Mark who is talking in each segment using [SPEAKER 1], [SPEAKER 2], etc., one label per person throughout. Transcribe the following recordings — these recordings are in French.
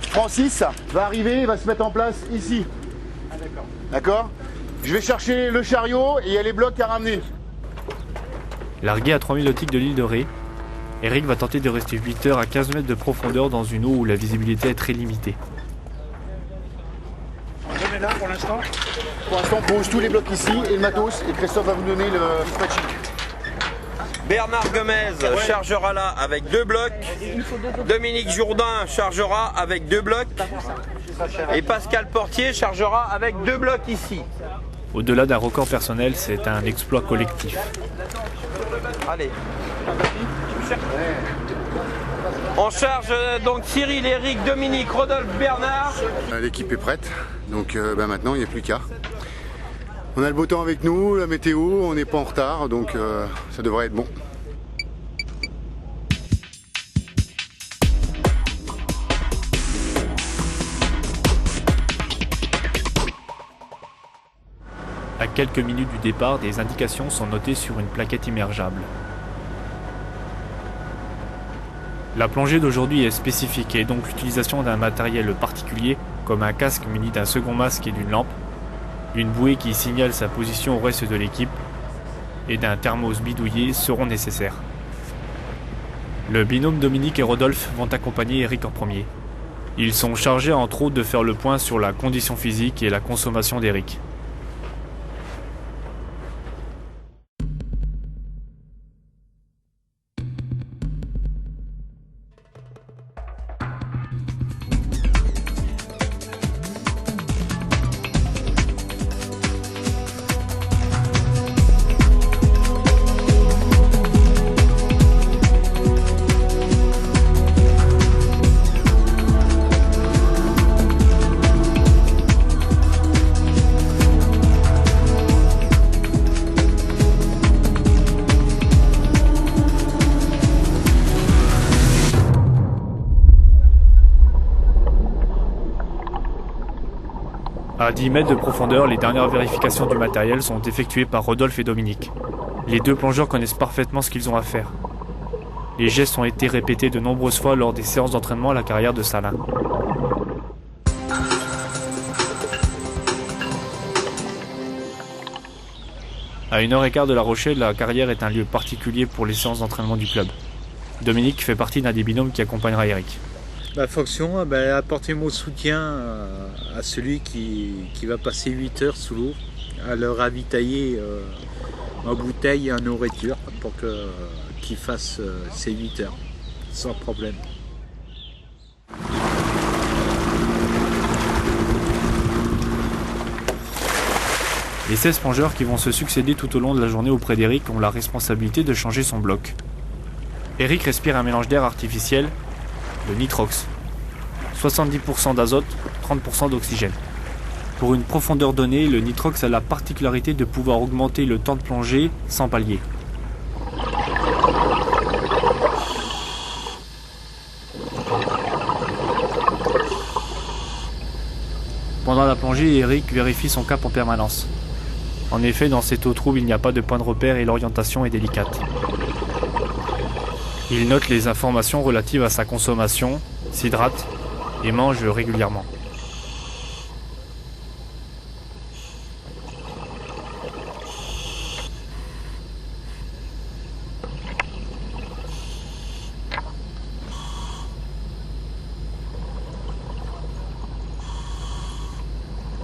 [SPEAKER 1] Francis va arriver, il va se mettre en place ici.
[SPEAKER 2] Ah d'accord.
[SPEAKER 1] D'accord? Je vais chercher le chariot et il y a les blocs à ramener.
[SPEAKER 3] Largué à 3000 nautiques de l'île de Ré, Eric va tenter de rester 8 heures à 15 mètres de profondeur dans une eau où la visibilité est très limitée.
[SPEAKER 2] On est là pour l'instant.
[SPEAKER 1] Pour l'instant, on pose tous les blocs ici et le matos et Christophe va vous donner le dispatching.
[SPEAKER 4] Bernard Gomez chargera là avec 2 blocs. Dominique Jourdain chargera avec 2 blocs. Et Pascal Portier chargera avec 2 blocs ici.
[SPEAKER 3] Au-delà d'un record personnel, c'est un exploit collectif.
[SPEAKER 4] Allez. On charge donc Cyril, Eric, Dominique, Rodolphe, Bernard.
[SPEAKER 1] L'équipe est prête, donc maintenant il n'y a plus qu'à. On a le beau temps avec nous, la météo, on n'est pas en retard, donc ça devrait être bon.
[SPEAKER 3] À quelques minutes du départ, des indications sont notées sur une plaquette immergeable. La plongée d'aujourd'hui est spécifique et donc l'utilisation d'un matériel particulier, comme un casque muni d'un second masque et d'une lampe, une bouée qui signale sa position au reste de l'équipe et d'un thermos bidouillé seront nécessaires. Le binôme Dominique et Rodolphe vont accompagner Eric en premier. Ils sont chargés entre autres de faire le point sur la condition physique et la consommation d'Eric. À 10 mètres de profondeur, les dernières vérifications du matériel sont effectuées par Rodolphe et Dominique. Les deux plongeurs connaissent parfaitement ce qu'ils ont à faire. Les gestes ont été répétés de nombreuses fois lors des séances d'entraînement à la carrière de Salins. À 1h15 de La Rochelle, la carrière est un lieu particulier pour les séances d'entraînement du club. Dominique fait partie d'un des binômes qui accompagnera Eric.
[SPEAKER 5] Ma fonction, apporter mon soutien à celui qui va passer 8 heures sous l'eau, à le ravitailler en bouteille et en nourriture pour qu'il fasse ses 8 heures sans problème.
[SPEAKER 3] Les 16 plongeurs qui vont se succéder tout au long de la journée auprès d'Eric ont la responsabilité de changer son bloc. Eric respire un mélange d'air artificiel, le nitrox. 70% d'azote, 30% d'oxygène. Pour une profondeur donnée, le nitrox a la particularité de pouvoir augmenter le temps de plongée sans palier. Pendant la plongée, Eric vérifie son cap en permanence. En effet, dans cette eau trouble, il n'y a pas de point de repère et l'orientation est délicate. Il note les informations relatives à sa consommation, s'hydrate et mange régulièrement.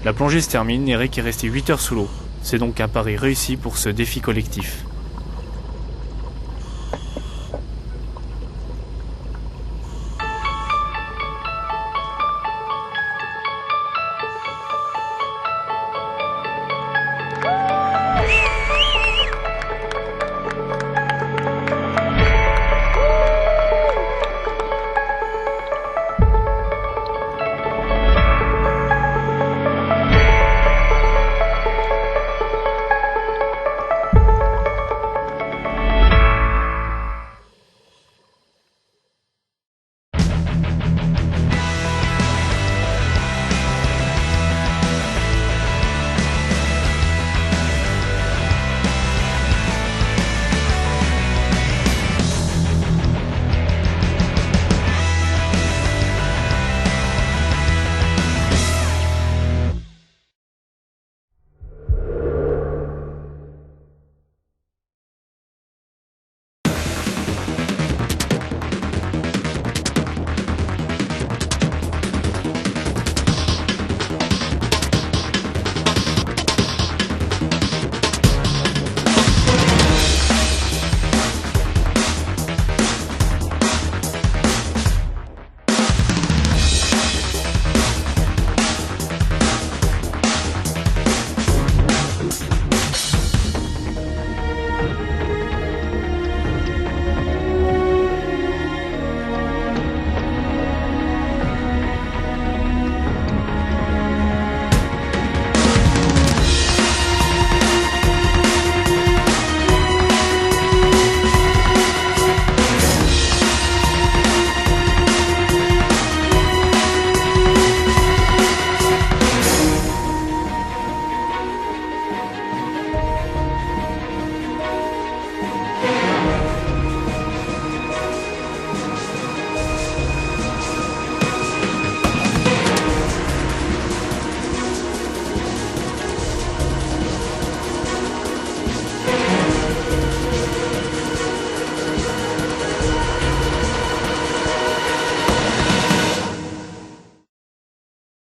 [SPEAKER 3] La plongée se termine, Eric est resté 8 heures sous l'eau. C'est donc un pari réussi pour ce défi collectif.